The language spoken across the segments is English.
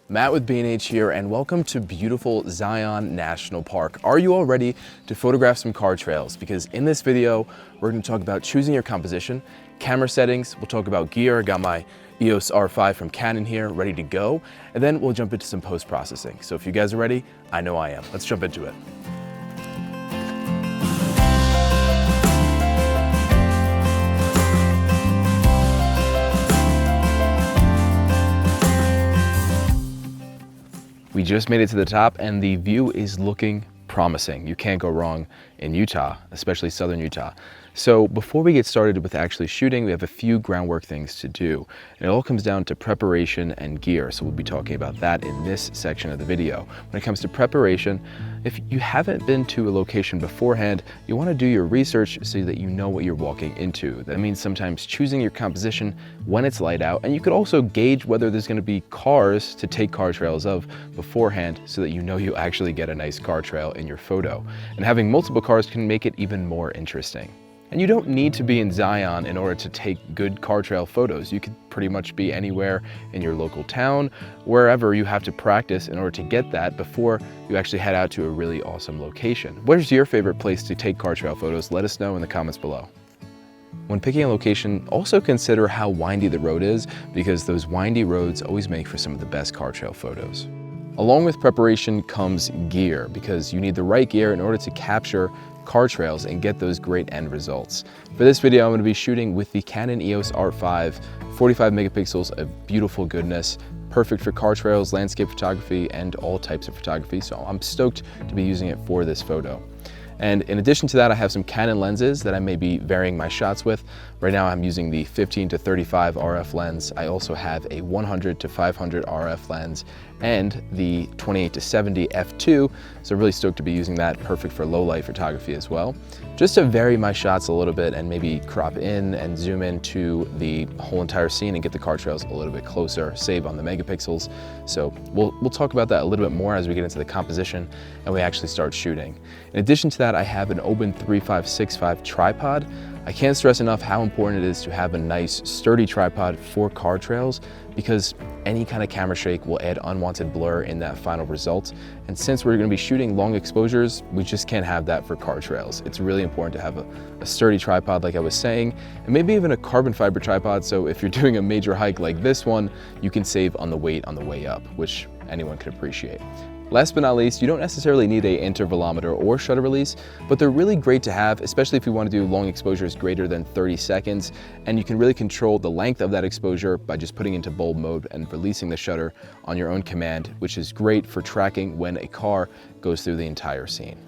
Matt with B&H here, and welcome to beautiful Zion National Park. Are you all ready to photograph some car trails? Because in this video, we're going to talk about choosing your composition, camera settings, we'll talk about gear. I got my EOS R5 from Canon here ready to go, and then we'll jump into some post-processing. So if you guys are ready, I know I am. Let's jump into it. We just made it to the top and the view is looking promising. You can't go wrong in Utah, especially southern Utah. So before we get started with actually shooting, we have a few groundwork things to do. And it all comes down to preparation and gear. So we'll be talking about that in this section of the video. When it comes to preparation, if you haven't been to a location beforehand, you want to do your research so that you know what you're walking into. That means sometimes choosing your composition when it's light out, and you could also gauge whether there's going to be cars to take car trails of beforehand so that you know you actually get a nice car trail in your photo. And having multiple cars can make it even more interesting. And you don't need to be in Zion in order to take good car trail photos. You could pretty much be anywhere in your local town, wherever you have to practice in order to get that before you actually head out to a really awesome location. Where's your favorite place to take car trail photos? Let us know in the comments below. When picking a location, also consider how windy the road is, because those windy roads always make for some of the best car trail photos. Along with preparation comes gear, because you need the right gear in order to capture car trails and get those great end results. For this video, I'm going to be shooting with the Canon EOS R5, 45 megapixels of beautiful goodness, perfect for car trails, landscape photography, and all types of photography. So I'm stoked to be using it for this photo. And in addition to that, I have some Canon lenses that I may be varying my shots with. Right now I'm using the 15 to 35 RF lens. I also have a 100 to 500 RF lens and the 28 to 70 f2. So really stoked to be using that, perfect for low light photography as well. Just to vary my shots a little bit and maybe crop in and zoom into the whole entire scene and get the car trails a little bit closer, save on the megapixels. So we'll talk about that a little bit more as we get into the composition and we actually start shooting. In addition to that, I have an Oben 3565 tripod. I can't stress enough how important it is to have a nice sturdy tripod for car trails, because any kind of camera shake will add unwanted blur in that final result. And since we're going to be shooting long exposures, we just can't have that for car trails. It's really important to have a sturdy tripod, like I was saying, and maybe even a carbon fiber tripod. So if you're doing a major hike like this one, you can save on the weight on the way up, which anyone can appreciate. Last but not least, you don't necessarily need an intervalometer or shutter release, but they're really great to have, especially if you want to do long exposures greater than 30 seconds. And you can really control the length of that exposure by just putting into bulb mode and releasing the shutter on your own command, which is great for tracking when a car goes through the entire scene.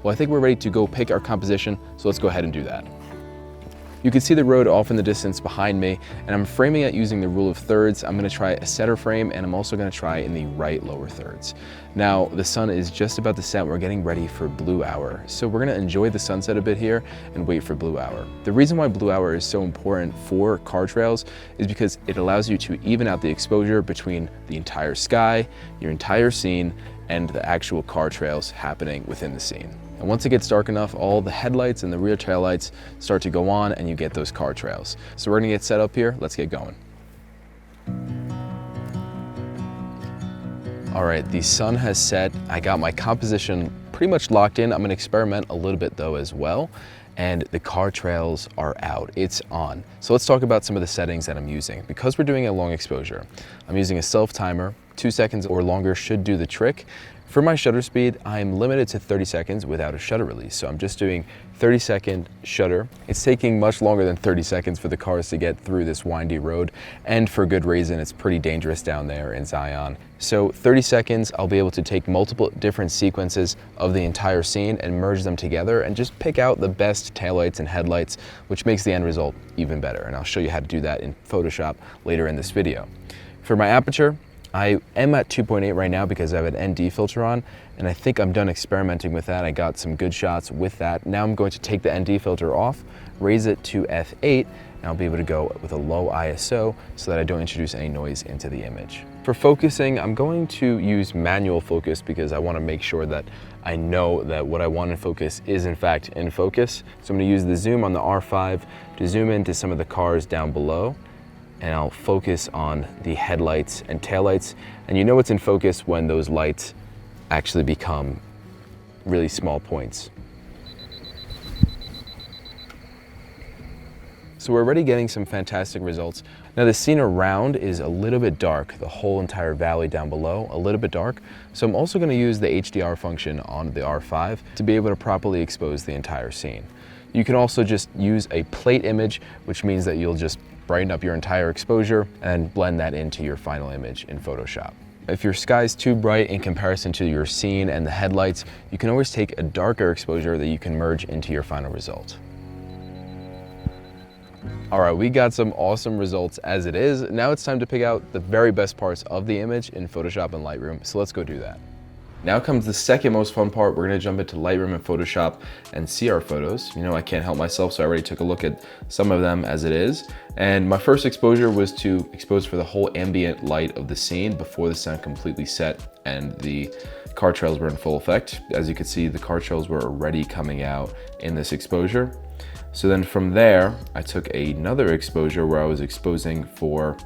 Well, I think we're ready to go pick our composition, so let's go ahead and do that. You can see the road off in the distance behind me, and I'm framing it using the rule of thirds. I'm going to try a center frame, and I'm also going to try in the right lower thirds. Now, the sun is just about to set. We're getting ready for blue hour. So we're going to enjoy the sunset a bit here and wait for blue hour. The reason why blue hour is so important for car trails is because it allows you to even out the exposure between the entire sky, your entire scene, and the actual car trails happening within the scene. And once it gets dark enough, all the headlights and the rear tail lights start to go on and you get those car trails. So we're gonna get set up here. Let's get going. All right, the sun has set. I got my composition pretty much locked in. I'm gonna experiment a little bit though as well. And the car trails are out, it's on. So let's talk about some of the settings that I'm using. Because we're doing a long exposure, I'm using a self timer. 2 seconds or longer should do the trick. For my shutter speed, I'm limited to 30 seconds without a shutter release. So I'm just doing 30-second shutter. It's taking much longer than 30 seconds for the cars to get through this windy road, and for good reason. It's pretty dangerous down there in Zion. So 30 seconds, I'll be able to take multiple different sequences of the entire scene and merge them together and just pick out the best taillights and headlights, which makes the end result even better. And I'll show you how to do that in Photoshop later in this video. For my aperture, I am at 2.8 right now because I have an ND filter on, and I think I'm done experimenting with that. I got some good shots with that. Now I'm going to take the ND filter off, raise it to f8, and I'll be able to go with a low ISO so that I don't introduce any noise into the image. For focusing, I'm going to use manual focus because I want to make sure that I know that what I want in focus is in fact in focus. So I'm going to use the zoom on the R5 to zoom into some of the cars down below. and I'll focus on the headlights and taillights. And you know it's in focus when those lights actually become really small points. So we're already getting some fantastic results. Now the scene around is a little bit dark, the whole entire valley down below, a little bit dark. So I'm also gonna use the HDR function on the R5 to be able to properly expose the entire scene. You can also just use a plate image, which means that you'll just brighten up your entire exposure and blend that into your final image in Photoshop. If your sky's too bright in comparison to your scene and the headlights, you can always take a darker exposure that you can merge into your final result. All right, we got some awesome results as it is. Now it's time to pick out the very best parts of the image in Photoshop and Lightroom, so let's go do that. Now comes the second most fun part. We're gonna jump into Lightroom and Photoshop and see our photos. You know, I can't help myself, so I already took a look at some of them as it is. And my first exposure was to expose for the whole ambient light of the scene before the sun completely set and the car trails were in full effect. As you can see, the car trails were already coming out in this exposure. So then from there, I took another exposure where I was exposing for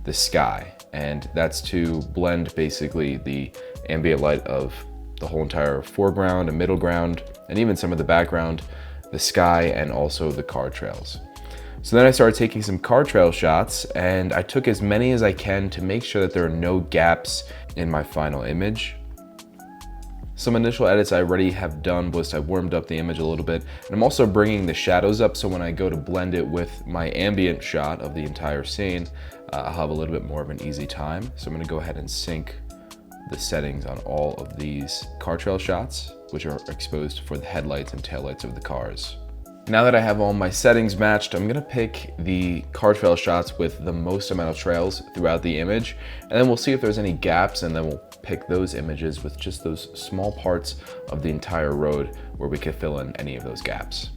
the sky. And that's to blend basically the ambient light of the whole entire foreground and middle ground, and even some of the background, the sky, and also the car trails. So then I started taking some car trail shots, and I took as many as I can to make sure that there are no gaps in my final image. Some initial edits I already have done was I warmed up the image a little bit, and I'm also bringing the shadows up so when I go to blend it with my ambient shot of the entire scene, I'll have a little bit more of an easy time. So I'm gonna go ahead and sync the settings on all of these car trail shots, which are exposed for the headlights and taillights of the cars. Now that I have all my settings matched, I'm gonna pick the car trail shots with the most amount of trails throughout the image, and then we'll see if there's any gaps, and then we'll pick those images with just those small parts of the entire road where we could fill in any of those gaps.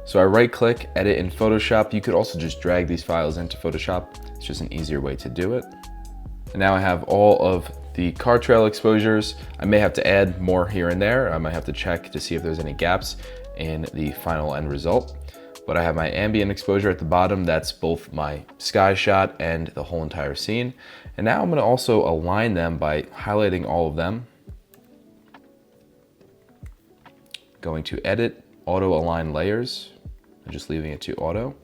So I right click, edit in Photoshop. You could also just drag these files into Photoshop. It's just an easier way to do it. And now I have all of the car trail exposures. I may have to add more here and there. I might have to check to see if there's any gaps in the final end result. But I have my ambient exposure at the bottom. That's both my sky shot and the whole entire scene. And now I'm gonna also align them by highlighting all of them. Going to edit, auto align layers. I'm just leaving it to auto.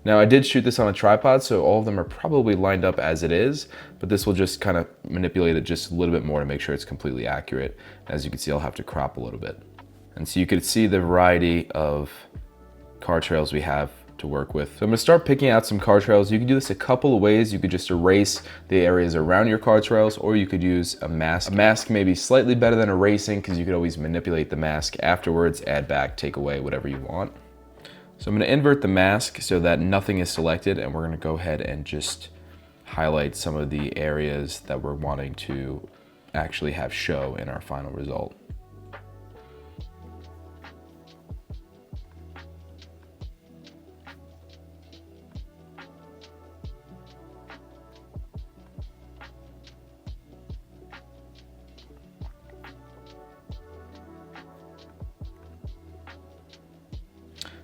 Now I did shoot this on a tripod, so all of them are probably lined up as it is, but this will just kind of manipulate it just a little bit more to make sure it's completely accurate. As you can see, I'll have to crop a little bit. And so you could see the variety of car trails we have to work with. So I'm gonna start picking out some car trails. You can do this a couple of ways. You could just erase the areas around your car trails, or you could use a mask. A mask may be slightly better than erasing because you could always manipulate the mask afterwards, add back, take away, whatever you want. So I'm gonna invert the mask so that nothing is selected, and we're gonna go ahead and just highlight some of the areas that we're wanting to actually have show in our final result.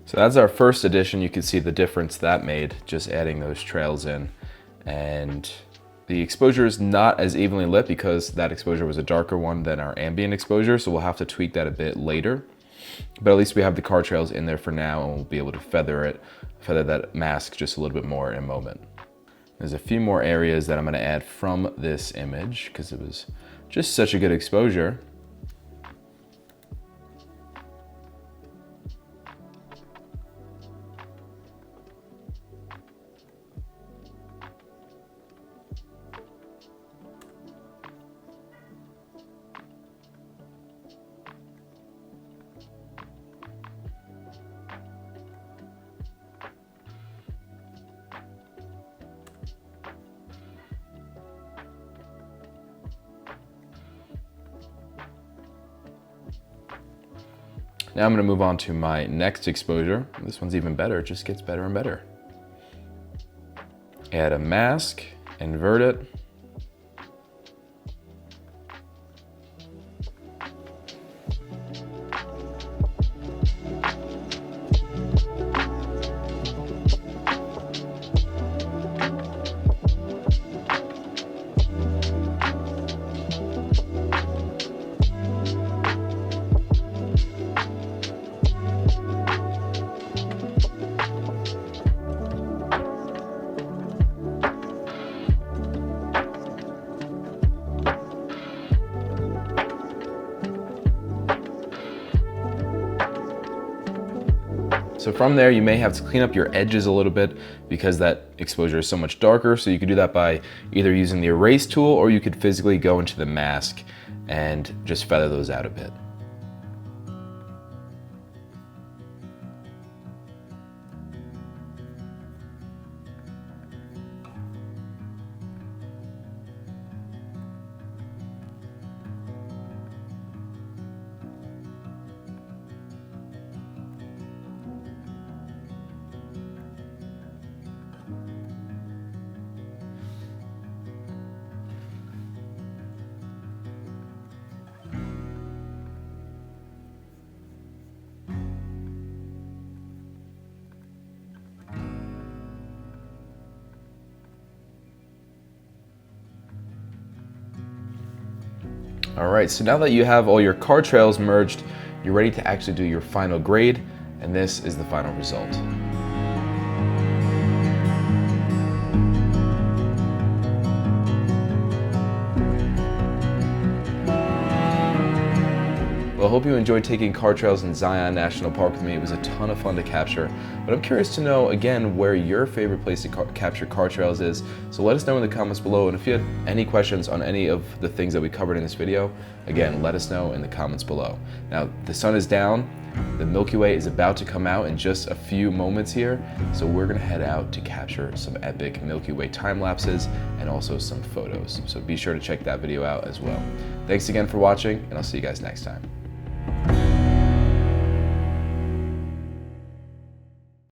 So that's our first edition. You can see the difference that made, just adding those trails in. And the exposure is not as evenly lit because that exposure was a darker one than our ambient exposure, so we'll have to tweak that a bit later. But at least we have the car trails in there for now, and we'll be able to feather that mask just a little bit more in a moment. There's a few more areas that I'm gonna add from this image because it was just such a good exposure. Now I'm gonna move on to my next exposure. This one's even better, it just gets better and better. Add a mask, invert it. So from there, you may have to clean up your edges a little bit because that exposure is so much darker. So you could do that by either using the erase tool, or you could physically go into the mask and just feather those out a bit. All right, so now that you have all your car trails merged, you're ready to actually do your final grade, and this is the final result. Well, I hope you enjoyed taking car trails in Zion National Park with me. It was a ton of fun to capture, but I'm curious to know, again, where your favorite place to capture car trails is. So let us know in the comments below, and if you had any questions on any of the things that we covered in this video, again, let us know in the comments below. Now, the sun is down, the Milky Way is about to come out in just a few moments here, so we're gonna head out to capture some epic Milky Way time lapses and also some photos. So be sure to check that video out as well. Thanks again for watching, and I'll see you guys next time.